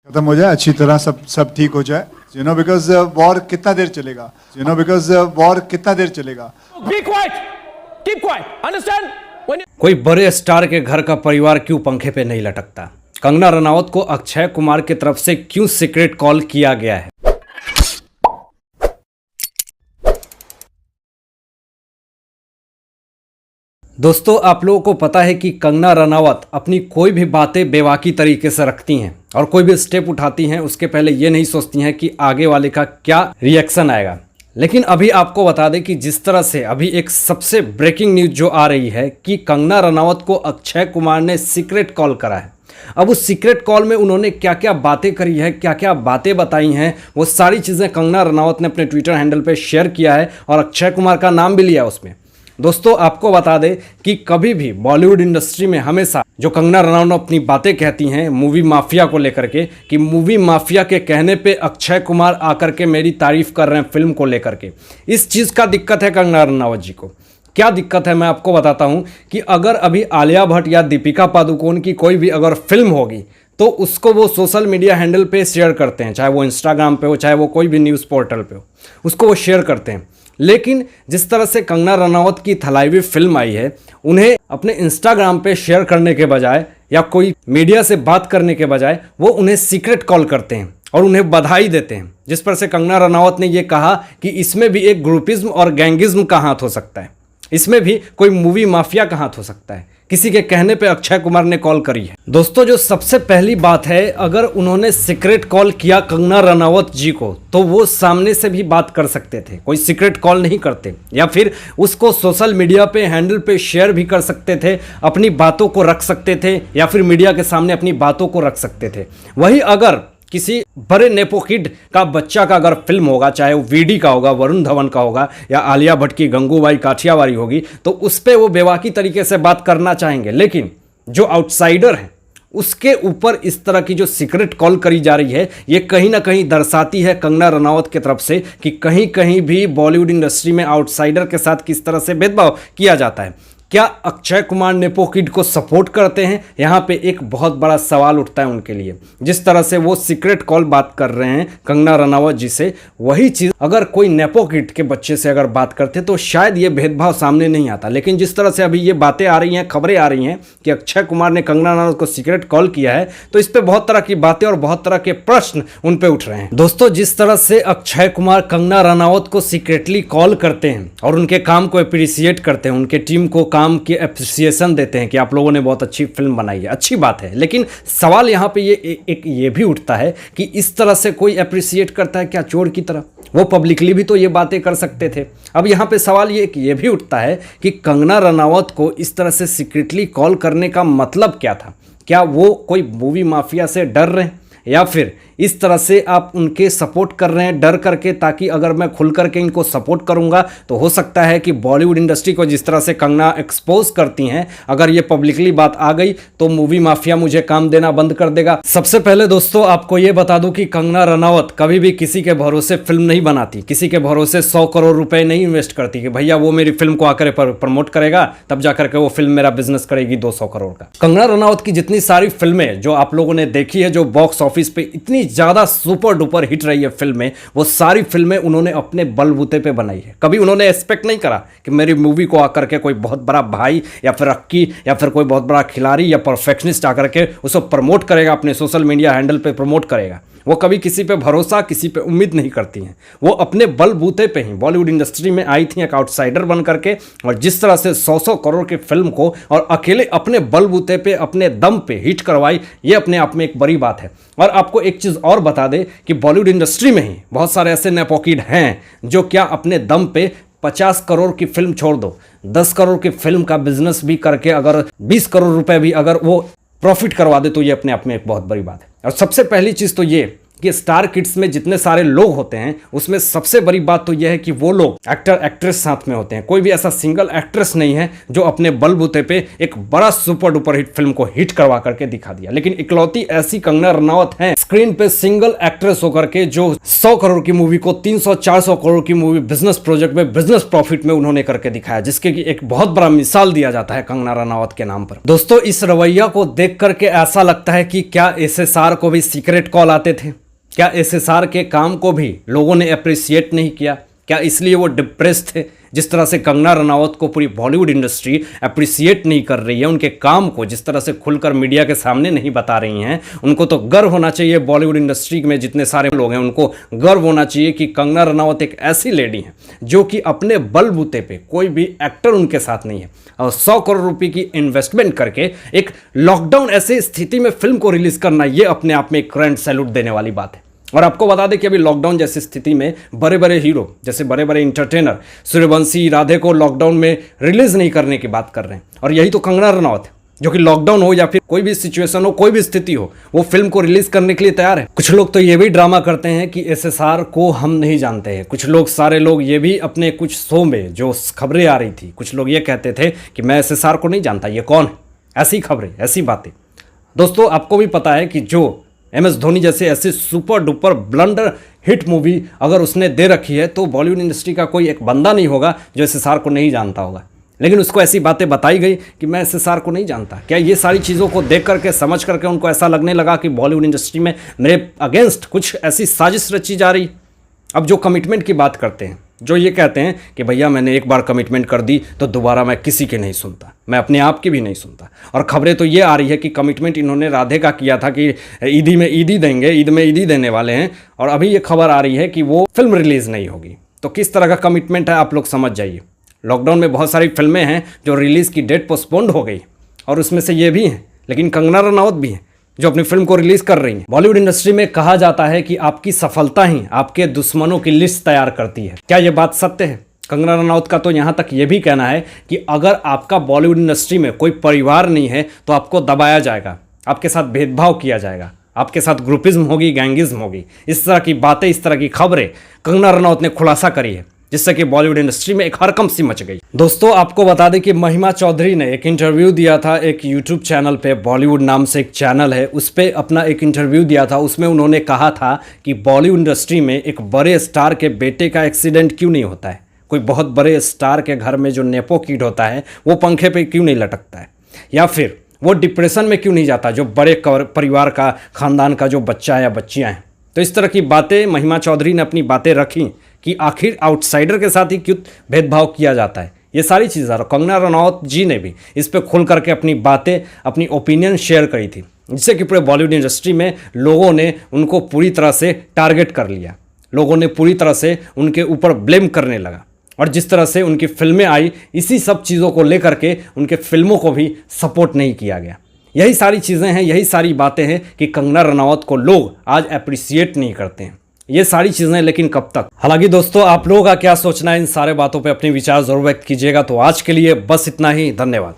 खत्म हो जाए, अच्छी तरह सब सब ठीक हो जाए, बिकॉज वॉर कितना देर चलेगा, बिकॉज वॉर कितना देर चलेगा। Be quiet. Keep quiet. Understand? कोई बड़े स्टार के घर का परिवार क्यों पंखे पे नहीं लटकता? कंगना रनावत को अक्षय कुमार की तरफ से क्यों सीक्रेट कॉल किया गया है? दोस्तों, आप लोगों को पता है कि कंगना रनावत अपनी कोई भी बातें बेबाकी तरीके से रखती हैं और कोई भी स्टेप उठाती हैं उसके पहले ये नहीं सोचती हैं कि आगे वाले का क्या रिएक्शन आएगा। लेकिन अभी आपको बता दें कि जिस तरह से अभी एक सबसे ब्रेकिंग न्यूज जो आ रही है कि कंगना रनावत को अक्षय कुमार ने सीक्रेट कॉल करा है। अब उस सीक्रेट कॉल में उन्होंने क्या क्या बातें करी है, क्या क्या बातें बताई हैं, वो सारी चीज़ें कंगना रनावत ने अपने ट्विटर हैंडल पे शेयर किया है और अक्षय कुमार का नाम भी लिया उसमें। दोस्तों, आपको बता दें कि कभी भी बॉलीवुड इंडस्ट्री में हमेशा जो कंगना रनावत अपनी बातें कहती हैं मूवी माफिया को लेकर के, कि मूवी माफिया के कहने पे अक्षय कुमार आकर के मेरी तारीफ कर रहे हैं फिल्म को लेकर के। इस चीज़ का दिक्कत है कंगना रनावत जी को। क्या दिक्कत है मैं आपको बताता हूं कि अगर अभी आलिया भट्ट या दीपिका पादुकोण की कोई भी अगर फिल्म होगी तो उसको वो सोशल मीडिया हैंडल पे शेयर करते हैं, चाहे वो इंस्टाग्राम पे हो, चाहे वो कोई भी न्यूज़ पोर्टल पे हो, उसको वो शेयर करते हैं। लेकिन जिस तरह से कंगना रनावत की थलाइवी फिल्म आई है, उन्हें अपने इंस्टाग्राम पे शेयर करने के बजाय या कोई मीडिया से बात करने के बजाय वो उन्हें सीक्रेट कॉल करते हैं और उन्हें बधाई देते हैं, जिस पर से कंगना रनावत ने ये कहा कि इसमें भी एक ग्रुपिज्म और गैंगिज्म का हाथ हो सकता है, इसमें भी कोई मूवी माफिया का हाथ हो सकता है। किसी के कहने पे अक्षय कुमार ने कॉल करी है। दोस्तों, जो सबसे पहली बात है, अगर उन्होंने सीक्रेट कॉल किया कंगना रनावत जी को तो वो सामने से भी बात कर सकते थे, कोई सीक्रेट कॉल नहीं करते, या फिर उसको सोशल मीडिया पे हैंडल पे शेयर भी कर सकते थे, अपनी बातों को रख सकते थे या फिर मीडिया के सामने अपनी बातों को रख सकते थे। वहीं अगर किसी बड़े नेपो किड का बच्चा का अगर फिल्म होगा, चाहे वो वीडी का होगा, वरुण धवन का होगा, या आलिया भट्ट की गंगूबाई काठियावाड़ी होगी, तो उस पर वो बेबाकी तरीके से बात करना चाहेंगे। लेकिन जो आउटसाइडर है उसके ऊपर इस तरह की जो सीक्रेट कॉल करी जा रही है, ये कहीं ना कहीं दर्शाती है कंगना रनावत की तरफ से कि कहीं कहीं भी बॉलीवुड इंडस्ट्री में आउटसाइडर के साथ किस तरह से भेदभाव किया जाता है। क्या अक्षय कुमार नेपो किड को सपोर्ट करते हैं? यहाँ पे एक बहुत बड़ा सवाल उठता है उनके लिए। जिस तरह से वो सीक्रेट कॉल बात कर रहे हैं कंगना रनावत जी से, वही चीज़ अगर कोई नेपो किड के बच्चे से अगर बात करते तो शायद ये भेदभाव सामने नहीं आता। लेकिन जिस तरह से अभी ये बातें आ रही हैं, खबरें आ रही हैं कि अक्षय कुमार ने कंगना रनावत को सीक्रेट कॉल किया है, तो इस पर बहुत तरह की बातें और बहुत तरह के प्रश्न उन पर उठ रहे हैं। दोस्तों, जिस तरह से अक्षय कुमार कंगना रनावत को सीक्रेटली कॉल करते हैं और उनके काम को अप्रिसिएट करते हैं, उनके टीम को काम की अप्रिसिएशन देते हैं कि आप लोगों ने बहुत अच्छी फिल्म बनाई है, अच्छी बात है। लेकिन सवाल यहाँ पे ये भी उठता है कि इस तरह से कोई अप्रिसिएट करता है क्या चोर की तरह? वो पब्लिकली भी तो ये बातें कर सकते थे। अब यहाँ पे सवाल ये भी उठता है कि कंगना रनावत को इस तरह से सीक्रेटली कॉल करने का मतलब क्या था? क्या वो कोई मूवी माफिया से डर रहे हैं, या फिर इस तरह से आप उनके सपोर्ट कर रहे हैं डर करके, ताकि अगर मैं खुल करके इनको सपोर्ट करूंगा तो हो सकता है कि बॉलीवुड इंडस्ट्री को जिस तरह से कंगना एक्सपोज करती हैं, अगर ये पब्लिकली बात आ गई तो मूवी माफिया मुझे काम देना बंद कर देगा। सबसे पहले दोस्तों आपको ये बता दूं कि कंगना रनावत कभी भी किसी के भरोसे फिल्म नहीं बनाती, किसी के भरोसे 100 करोड़ रुपए नहीं इन्वेस्ट करती कि भैया वो मेरी फिल्म को आकर प्रमोट करेगा तब जाकर के वो फिल्म मेरा बिजनेस करेगी 200 करोड़ का। कंगना रनावत की जितनी सारी फिल्में जो आप लोगों ने देखी है, जो बॉक्स ऑफिस पे इतनी ज्यादा सुपर डुपर हिट रही है फिल्में, वो सारी फिल्में उन्होंने अपने बलबूते पे बनाई है। कभी उन्होंने एक्सपेक्ट नहीं करा कि मेरी मूवी को आकर के कोई बहुत बड़ा भाई या फिर रक्की या फिर कोई बहुत बड़ा खिलाड़ी या परफेक्शनिस्ट आकर के उसको प्रमोट करेगा, अपने सोशल मीडिया हैंडल पे प्रमोट करेगा। वो कभी किसी पे भरोसा, किसी पे उम्मीद नहीं करती हैं। वो अपने बलबूते पे ही बॉलीवुड इंडस्ट्री में आई थी एक आउटसाइडर बन करके, और जिस तरह से 100 करोड़ की फिल्म को और अकेले अपने बलबूते पे अपने दम पे हिट करवाई, ये अपने आप में एक बड़ी बात है। और आपको एक चीज़ और बता दें कि बॉलीवुड इंडस्ट्री में ही बहुत सारे ऐसे नेपोकिड हैं जो क्या अपने दम पे 50 करोड़ की फिल्म छोड़ दो, 10 करोड़ की फिल्म का बिजनेस भी करके अगर 20 करोड़ रुपए भी अगर वो प्रॉफिट करवा दे तो ये अपने आप में एक बहुत बड़ी बात है। और सबसे पहली चीज़ तो ये कि स्टार किड्स में जितने सारे लोग होते हैं उसमें सबसे बड़ी बात तो यह है कि वो लोग एक्टर एक्ट्रेस साथ में होते हैं। कोई भी ऐसा सिंगल एक्ट्रेस नहीं है जो अपने बलबूते पे एक बड़ा सुपर डुपर हिट फिल्म को हिट करवा करके दिखा दिया, लेकिन इकलौती ऐसी कंगना रनावत है स्क्रीन पे सिंगल एक्ट्रेस होकर के जो 100 करोड़ की मूवी को 300-400 करोड़ की मूवी बिजनेस प्रोजेक्ट में बिजनेस प्रॉफिट में उन्होंने करके दिखाया, जिसके की एक बहुत बड़ा मिसाल दिया जाता है कंगना रनावत के नाम पर। दोस्तों, इस रवैया को देख करके ऐसा लगता है कि क्या SSR को भी सीक्रेट कॉल आते थे? क्या SSR के काम को भी लोगों ने अप्रिशिएट नहीं किया? क्या इसलिए वो डिप्रेस थे? जिस तरह से कंगना रनावत को पूरी बॉलीवुड इंडस्ट्री अप्रिशिएट नहीं कर रही है, उनके काम को जिस तरह से खुलकर मीडिया के सामने नहीं बता रही हैं, उनको तो गर्व होना चाहिए। बॉलीवुड इंडस्ट्री में जितने सारे लोग हैं उनको गर्व होना चाहिए कि कंगना रनावत एक ऐसी लेडी है जो कि अपने बलबूते पे, कोई भी एक्टर उनके साथ नहीं है, और 100 करोड़ रुपए की इन्वेस्टमेंट करके एक लॉकडाउन ऐसी स्थिति में फिल्म को रिलीज करना, ये अपने आप में एक ग्रैंड सैल्यूट देने वाली बात है। और आपको बता दें कि अभी लॉकडाउन जैसी स्थिति में बड़े बड़े हीरो, जैसे बड़े बड़े इंटरटेनर सूर्यवंशी, राधे को लॉकडाउन में रिलीज नहीं करने की बात कर रहे हैं, और यही तो कंगना रनावत है जो कि लॉकडाउन हो या फिर कोई भी सिचुएशन हो, कोई भी स्थिति हो, वो फिल्म को रिलीज करने के लिए तैयार है। कुछ लोग तो ये भी ड्रामा करते हैं कि SSR को हम नहीं जानते हैं। कुछ लोग, सारे लोग ये भी अपने कुछ शो में जो खबरें आ रही थी, कुछ लोग ये कहते थे कि मैं SSR को नहीं जानता, ये कौन है? ऐसी खबरें, ऐसी बातें। दोस्तों, आपको भी पता है कि जो MS धोनी जैसे ऐसे super duper blunder hit movie अगर उसने दे रखी है तो बॉलीवुड इंडस्ट्री का कोई एक बंदा नहीं होगा जो SSR को नहीं जानता होगा। लेकिन उसको ऐसी बातें बताई गई कि मैं SSR को नहीं जानता। क्या ये सारी चीज़ों को देख करके, समझ करके उनको ऐसा लगने लगा कि बॉलीवुड इंडस्ट्री में मेरे अगेंस्ट कुछ ऐसी साजिश रची जा रही? अब जो कमिटमेंट की बात करते हैं, जो ये कहते हैं कि भैया मैंने एक बार कमिटमेंट कर दी तो दोबारा मैं किसी की नहीं सुनता, मैं अपने आप की भी नहीं सुनता। और खबरें तो ये आ रही है कि कमिटमेंट इन्होंने राधे का किया था कि ईदी में ईदी देंगे, ईद में ईदी देने वाले हैं, और अभी ये खबर आ रही है कि वो फिल्म रिलीज़ नहीं होगी। तो किस तरह का कमिटमेंट है आप लोग समझ जाइए। लॉकडाउन में बहुत सारी फिल्में हैं जो रिलीज़ की डेट पोस्टपोन्ड हो गई, और उसमें से ये भी हैं, लेकिन कंगना रनावत भी हैं जो अपनी फिल्म को रिलीज कर रही हैं। बॉलीवुड इंडस्ट्री में कहा जाता है कि आपकी सफलता ही आपके दुश्मनों की लिस्ट तैयार करती है। क्या यह बात सत्य है? कंगना रनावत का तो यहाँ तक ये भी कहना है कि अगर आपका बॉलीवुड इंडस्ट्री में कोई परिवार नहीं है तो आपको दबाया जाएगा, आपके साथ भेदभाव किया जाएगा, आपके साथ ग्रुपिज्म होगी, गैंगिज्म होगी। इस तरह की बातें, इस तरह की खबरें कंगना रनावत ने खुलासा करी है, जिससे कि बॉलीवुड इंडस्ट्री में एक हड़कंप सी मच गई। दोस्तों, आपको बता दें कि महिमा चौधरी ने एक इंटरव्यू दिया था एक यूट्यूब चैनल पे, बॉलीवुड नाम से एक चैनल है, उस पर अपना एक इंटरव्यू दिया था। उसमें उन्होंने कहा था कि बॉलीवुड इंडस्ट्री में एक बड़े स्टार के बेटे का एक्सीडेंट क्यों नहीं होता है, कोई बहुत बड़े स्टार के घर में जो नेपो किड होता है वो पंखे पे क्यों नहीं लटकता है, या फिर वो डिप्रेशन में क्यों नहीं जाता जो बड़े परिवार का, खानदान का जो बच्चा या बच्चियाँ हैं। तो इस तरह की बातें महिमा चौधरी ने अपनी बातें रखी कि आखिर आउटसाइडर के साथ ही क्यों भेदभाव किया जाता है। ये सारी चीज़ें कंगना रनावत जी ने भी इस पर खुल करके अपनी बातें, अपनी ओपिनियन शेयर करी थी, जिससे कि पूरे बॉलीवुड इंडस्ट्री में लोगों ने उनको पूरी तरह से टारगेट कर लिया, लोगों ने पूरी तरह से उनके ऊपर ब्लेम करने लगा। और जिस तरह से उनकी फिल्में आई, इसी सब चीज़ों को लेकर के उनके फिल्मों को भी सपोर्ट नहीं किया गया। यही सारी चीज़ें हैं, यही सारी बातें हैं कि कंगना रनावत को लोग आज अप्रिशिएट नहीं करते हैं। ये सारी चीज़ें, लेकिन कब तक? हालांकि दोस्तों, आप लोगों का क्या सोचना है इन सारे बातों पे अपने विचार जरूर व्यक्त कीजिएगा। तो आज के लिए बस इतना ही, धन्यवाद।